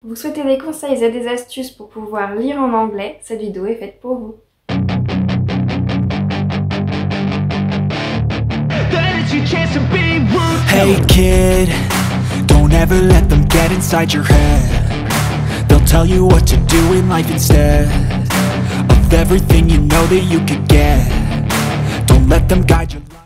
Vous souhaitez des conseils et des astuces pour pouvoir lire en anglais? Cette vidéo est faite pour vous. Hey kid, don't ever let them get inside your head. They'll tell you what to do in life instead of everything you know that you could get. Don't let them guide your life.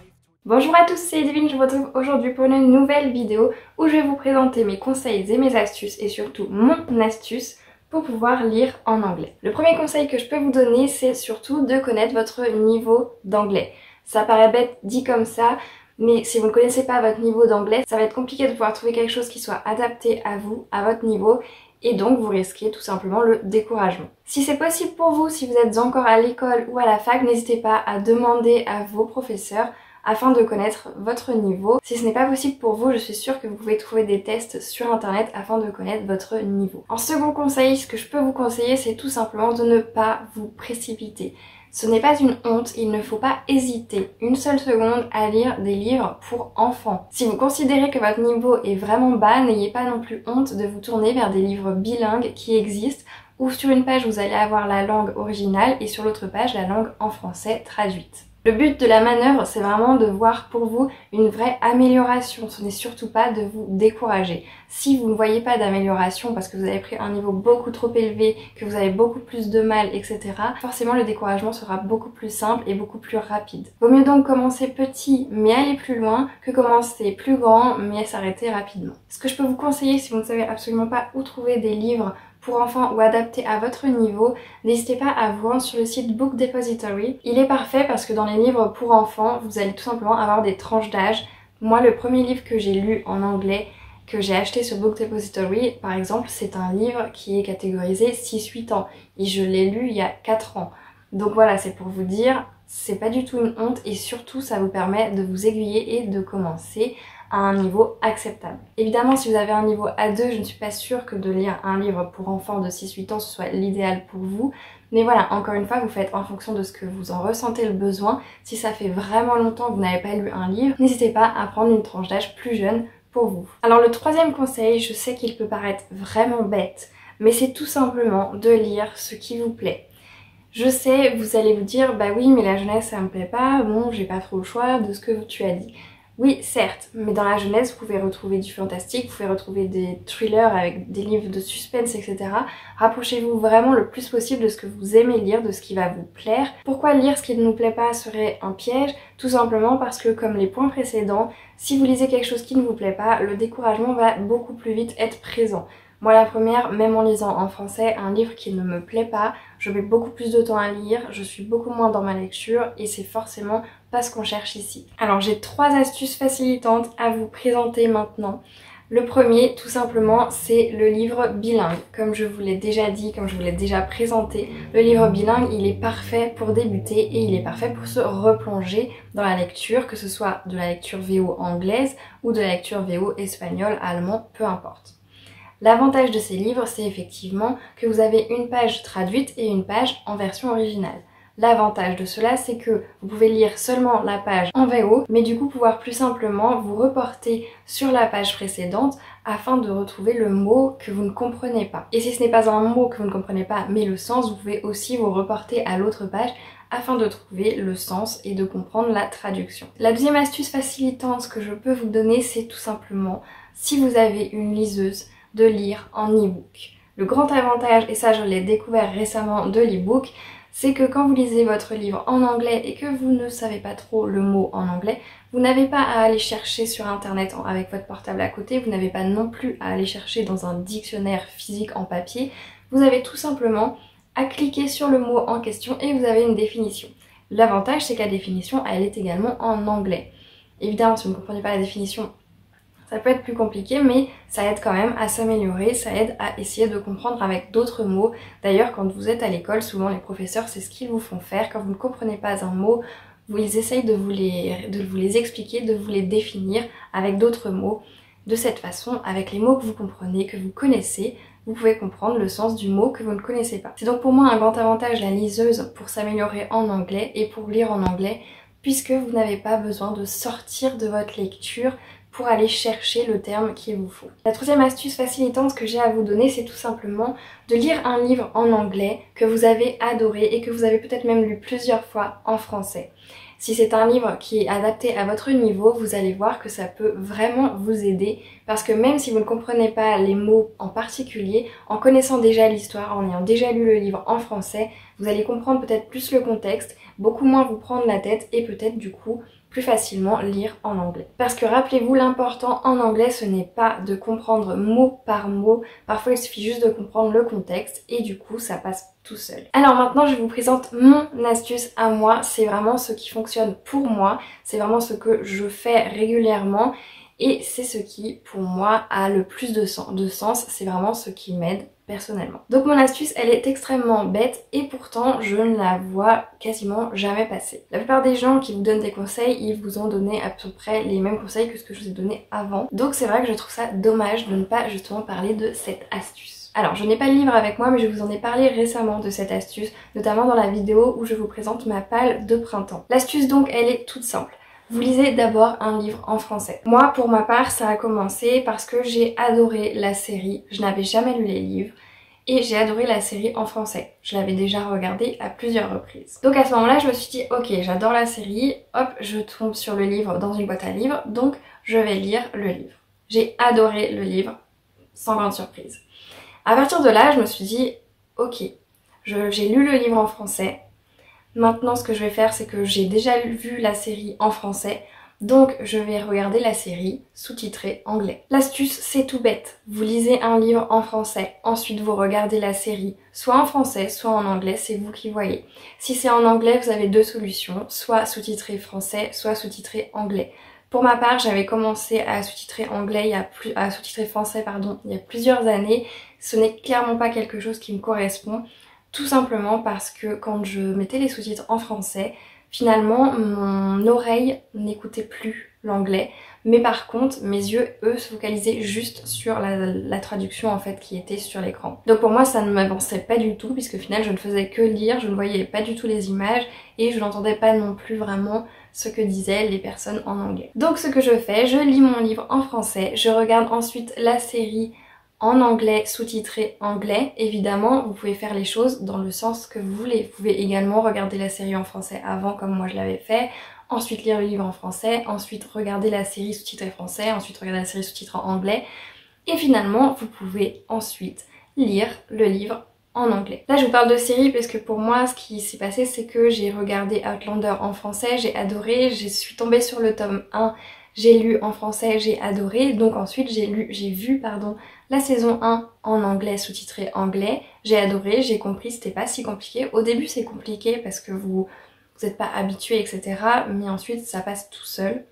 Bonjour à tous, c'est Edwin, je vous retrouve aujourd'hui pour une nouvelle vidéo où je vais vous présenter mes conseils et mes astuces et surtout mon astuce pour pouvoir lire en anglais. Le premier conseil que je peux vous donner, c'est surtout de connaître votre niveau d'anglais. Ça paraît bête dit comme ça, mais si vous ne connaissez pas votre niveau d'anglais, ça va être compliqué de pouvoir trouver quelque chose qui soit adapté à vous, à votre niveau, et donc vous risquez tout simplement le découragement. Si c'est possible pour vous, si vous êtes encore à l'école ou à la fac, n'hésitez pas à demander à vos professeurs afin de connaître votre niveau. Si ce n'est pas possible pour vous, je suis sûre que vous pouvez trouver des tests sur internet afin de connaître votre niveau. En second conseil, ce que je peux vous conseiller, c'est tout simplement de ne pas vous précipiter. Ce n'est pas une honte, il ne faut pas hésiter une seule seconde à lire des livres pour enfants. Si vous considérez que votre niveau est vraiment bas, n'ayez pas non plus honte de vous tourner vers des livres bilingues qui existent, où sur une page vous allez avoir la langue originale et sur l'autre page la langue en français traduite. Le but de la manœuvre, c'est vraiment de voir pour vous une vraie amélioration. Ce n'est surtout pas de vous décourager. Si vous ne voyez pas d'amélioration parce que vous avez pris un niveau beaucoup trop élevé, que vous avez beaucoup plus de mal, etc., forcément le découragement sera beaucoup plus simple et beaucoup plus rapide. Vaut mieux donc commencer petit mais aller plus loin que commencer plus grand mais s'arrêter rapidement. Ce que je peux vous conseiller si vous ne savez absolument pas où trouver des livres pour enfants ou adapté à votre niveau, n'hésitez pas à vous rendre sur le site Book Depository. Il est parfait parce que dans les livres pour enfants, vous allez tout simplement avoir des tranches d'âge. Moi, le premier livre que j'ai lu en anglais, que j'ai acheté sur Book Depository, par exemple, c'est un livre qui est catégorisé 6-8 ans. Et je l'ai lu il y a 4 ans. Donc voilà, c'est pour vous dire, c'est pas du tout une honte et surtout ça vous permet de vous aiguiller et de commencer à un niveau acceptable. Évidemment, si vous avez un niveau A2, je ne suis pas sûre que de lire un livre pour enfants de 6-8 ans ce soit l'idéal pour vous. Mais voilà, encore une fois, vous faites en fonction de ce que vous en ressentez le besoin. Si ça fait vraiment longtemps que vous n'avez pas lu un livre, n'hésitez pas à prendre une tranche d'âge plus jeune pour vous. Alors le troisième conseil, je sais qu'il peut paraître vraiment bête, mais c'est tout simplement de lire ce qui vous plaît. Je sais, vous allez vous dire, bah oui, mais la jeunesse ça me plaît pas, bon, j'ai pas trop le choix de ce que tu as dit. Oui, certes, mais dans la jeunesse, vous pouvez retrouver du fantastique, vous pouvez retrouver des thrillers avec des livres de suspense, etc. Rapprochez-vous vraiment le plus possible de ce que vous aimez lire, de ce qui va vous plaire. Pourquoi lire ce qui ne nous plaît pas serait un piège? Tout simplement parce que, comme les points précédents, si vous lisez quelque chose qui ne vous plaît pas, le découragement va beaucoup plus vite être présent. Moi la première, même en lisant en français un livre qui ne me plaît pas, je mets beaucoup plus de temps à lire, je suis beaucoup moins dans ma lecture et c'est forcément pas ce qu'on cherche ici. Alors j'ai 3 astuces facilitantes à vous présenter maintenant. Le premier, tout simplement, c'est le livre bilingue. Comme je vous l'ai déjà dit, comme je vous l'ai déjà présenté, le livre bilingue, il est parfait pour débuter et il est parfait pour se replonger dans la lecture, que ce soit de la lecture VO anglaise ou de la lecture VO espagnole, allemand, peu importe. L'avantage de ces livres, c'est effectivement que vous avez une page traduite et une page en version originale. L'avantage de cela, c'est que vous pouvez lire seulement la page en VO, mais du coup pouvoir plus simplement vous reporter sur la page précédente afin de retrouver le mot que vous ne comprenez pas. Et si ce n'est pas un mot que vous ne comprenez pas, mais le sens, vous pouvez aussi vous reporter à l'autre page afin de trouver le sens et de comprendre la traduction. La deuxième astuce facilitante que je peux vous donner, c'est tout simplement, si vous avez une liseuse, de lire en e-book. Le grand avantage, et ça je l'ai découvert récemment de l'e-book, c'est que quand vous lisez votre livre en anglais et que vous ne savez pas trop le mot en anglais, vous n'avez pas à aller chercher sur internet avec votre portable à côté, vous n'avez pas non plus à aller chercher dans un dictionnaire physique en papier, vous avez tout simplement à cliquer sur le mot en question et vous avez une définition. L'avantage c'est que la définition elle est également en anglais. Évidemment si vous ne comprenez pas la définition, ça peut être plus compliqué, mais ça aide quand même à s'améliorer, ça aide à essayer de comprendre avec d'autres mots. D'ailleurs, quand vous êtes à l'école, souvent les professeurs, c'est ce qu'ils vous font faire. Quand vous ne comprenez pas un mot, ils essayent de vous les expliquer, de vous les définir avec d'autres mots. De cette façon, avec les mots que vous comprenez, que vous connaissez, vous pouvez comprendre le sens du mot que vous ne connaissez pas. C'est donc pour moi un grand avantage la liseuse pour s'améliorer en anglais et pour lire en anglais, puisque vous n'avez pas besoin de sortir de votre lecture pour aller chercher le terme qu'il vous faut. La troisième astuce facilitante que j'ai à vous donner, c'est tout simplement de lire un livre en anglais que vous avez adoré et que vous avez peut-être même lu plusieurs fois en français. Si c'est un livre qui est adapté à votre niveau, vous allez voir que ça peut vraiment vous aider parce que même si vous ne comprenez pas les mots en particulier, en connaissant déjà l'histoire, en ayant déjà lu le livre en français, vous allez comprendre peut-être plus le contexte, beaucoup moins vous prendre la tête et peut-être du coup plus facilement lire en anglais. Parce que rappelez-vous, l'important en anglais, ce n'est pas de comprendre mot par mot, parfois il suffit juste de comprendre le contexte et du coup ça passe tout seul. Alors maintenant je vous présente mon astuce à moi, c'est vraiment ce qui fonctionne pour moi, c'est vraiment ce que je fais régulièrement et c'est ce qui pour moi a le plus de sens, c'est vraiment ce qui m'aide personnellement. Donc mon astuce elle est extrêmement bête et pourtant je ne la vois quasiment jamais passer. La plupart des gens qui vous donnent des conseils, ils vous ont donné à peu près les mêmes conseils que ce que je vous ai donné avant. Donc c'est vrai que je trouve ça dommage de ne pas justement parler de cette astuce. Alors je n'ai pas le livre avec moi mais je vous en ai parlé récemment de cette astuce, notamment dans la vidéo où je vous présente ma palle de printemps. L'astuce donc elle est toute simple. Vous lisez d'abord un livre en français. Moi, pour ma part, ça a commencé parce que j'ai adoré la série. Je n'avais jamais lu les livres et j'ai adoré la série en français. Je l'avais déjà regardée à plusieurs reprises. Donc à ce moment-là, je me suis dit, ok, j'adore la série, hop, je tombe sur le livre dans une boîte à livres, donc je vais lire le livre. J'ai adoré le livre, sans grande surprise. À partir de là, je me suis dit, ok, j'ai lu le livre en français. Maintenant ce que je vais faire c'est que j'ai déjà vu la série en français, donc je vais regarder la série sous-titrée anglais. L'astuce c'est tout bête, vous lisez un livre en français, ensuite vous regardez la série soit en français soit en anglais, c'est vous qui voyez. Si c'est en anglais vous avez deux solutions, soit sous-titré français, soit sous-titré anglais. Pour ma part j'avais commencé à sous-titrer sous-titrer français pardon, il y a plusieurs années, ce n'est clairement pas quelque chose qui me correspond. Tout simplement parce que quand je mettais les sous-titres en français, finalement mon oreille n'écoutait plus l'anglais, mais par contre mes yeux eux se focalisaient juste sur la traduction en fait qui était sur l'écran. Donc pour moi ça ne m'avançait pas du tout puisque au final je ne faisais que lire, je ne voyais pas du tout les images et je n'entendais pas non plus vraiment ce que disaient les personnes en anglais. Donc ce que je fais, je lis mon livre en français, je regarde ensuite la série en anglais, sous-titré anglais. Évidemment, vous pouvez faire les choses dans le sens que vous voulez. Vous pouvez également regarder la série en français avant, comme moi je l'avais fait, ensuite lire le livre en français, ensuite regarder la série sous-titrée français, ensuite regarder la série sous-titrée anglais. Et finalement, vous pouvez ensuite lire le livre en anglais. Là, je vous parle de série parce que pour moi, ce qui s'est passé, c'est que j'ai regardé Outlander en français, j'ai adoré, je suis tombée sur le tome 1, j'ai lu en français, j'ai adoré, donc ensuite j'ai vu la saison 1 en anglais, sous-titré anglais, j'ai adoré, j'ai compris, c'était pas si compliqué. Au début c'est compliqué parce que vous n'êtes pas habitué etc, mais ensuite ça passe tout seul.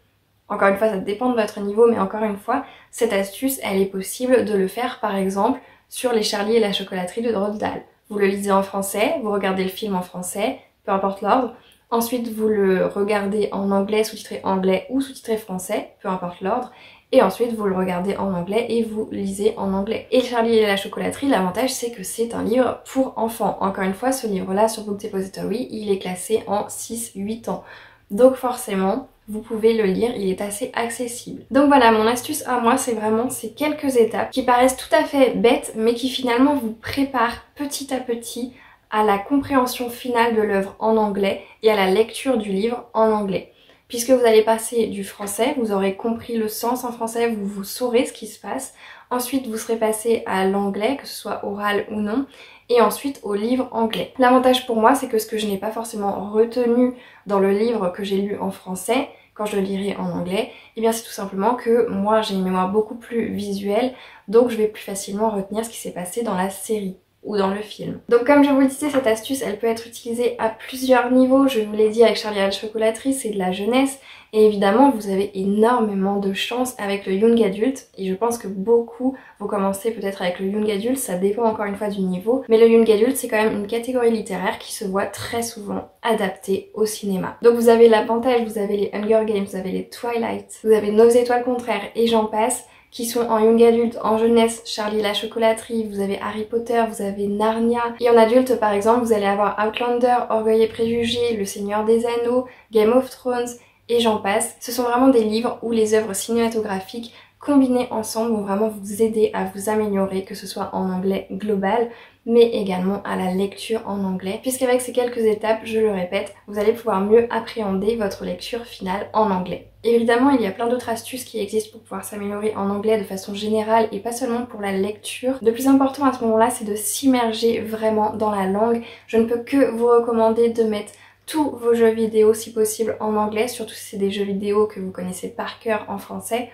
Encore une fois ça dépend de votre niveau, mais encore une fois cette astuce elle est possible de le faire par exemple sur les Charlie et la chocolaterie de Roald Dahl. Vous le lisez en français, vous regardez le film en français, peu importe l'ordre. Ensuite, vous le regardez en anglais, sous-titré anglais ou sous-titré français, peu importe l'ordre. Et ensuite, vous le regardez en anglais et vous lisez en anglais. Et Charlie et la chocolaterie, l'avantage c'est que c'est un livre pour enfants. Encore une fois, ce livre-là sur Book Depository, il est classé en 6-8 ans. Donc forcément, vous pouvez le lire, il est assez accessible. Donc voilà, mon astuce à moi, c'est vraiment ces quelques étapes qui paraissent tout à fait bêtes, mais qui finalement vous préparent petit à petit à la compréhension finale de l'œuvre en anglais et à la lecture du livre en anglais. Puisque vous allez passer du français, vous aurez compris le sens en français, vous saurez ce qui se passe. Ensuite, vous serez passé à l'anglais, que ce soit oral ou non, et ensuite au livre anglais. L'avantage pour moi, c'est que ce que je n'ai pas forcément retenu dans le livre que j'ai lu en français, quand je le lirai en anglais, eh bien c'est tout simplement que moi j'ai une mémoire beaucoup plus visuelle, donc je vais plus facilement retenir ce qui s'est passé dans la série ou dans le film. Donc comme je vous le disais, cette astuce elle peut être utilisée à plusieurs niveaux. Je vous l'ai dit avec Charlie et la chocolaterie, c'est de la jeunesse et évidemment vous avez énormément de chance avec le young adult et je pense que beaucoup vont commencer peut-être avec le young adult, ça dépend encore une fois du niveau, mais le young adult c'est quand même une catégorie littéraire qui se voit très souvent adaptée au cinéma. Donc vous avez l'avantage, vous avez les Hunger Games, vous avez les Twilight, vous avez Nos étoiles contraires et j'en passe, qui sont en young adulte, en jeunesse, Charlie et la chocolaterie, vous avez Harry Potter, vous avez Narnia. Et en adulte par exemple, vous allez avoir Outlander, Orgueil et préjugés, Le Seigneur des Anneaux, Game of Thrones, et j'en passe. Ce sont vraiment des livres où les œuvres cinématographiques combinées ensemble vont vraiment vous aider à vous améliorer, que ce soit en anglais global, mais également à la lecture en anglais, puisqu'avec ces quelques étapes, je le répète, vous allez pouvoir mieux appréhender votre lecture finale en anglais. Évidemment, il y a plein d'autres astuces qui existent pour pouvoir s'améliorer en anglais de façon générale et pas seulement pour la lecture. Le plus important à ce moment-là, c'est de s'immerger vraiment dans la langue. Je ne peux que vous recommander de mettre tous vos jeux vidéo si possible en anglais, surtout si c'est des jeux vidéo que vous connaissez par cœur en français.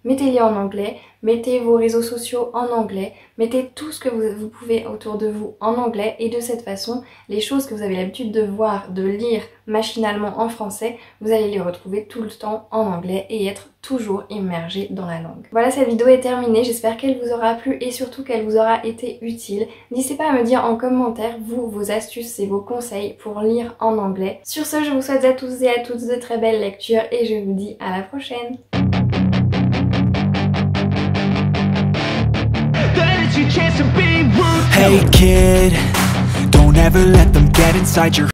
Mettez-les en anglais, mettez vos réseaux sociaux en anglais, mettez tout ce que vous pouvez autour de vous en anglais et de cette façon, les choses que vous avez l'habitude de voir, de lire machinalement en français, vous allez les retrouver tout le temps en anglais et être toujours immergé dans la langue. Voilà, cette vidéo est terminée, j'espère qu'elle vous aura plu et surtout qu'elle vous aura été utile. N'hésitez pas à me dire en commentaire, vous, vos astuces et vos conseils pour lire en anglais. Sur ce, je vous souhaite à tous et à toutes de très belles lectures et je vous dis à la prochaine. Hey kid, don't ever let them get inside your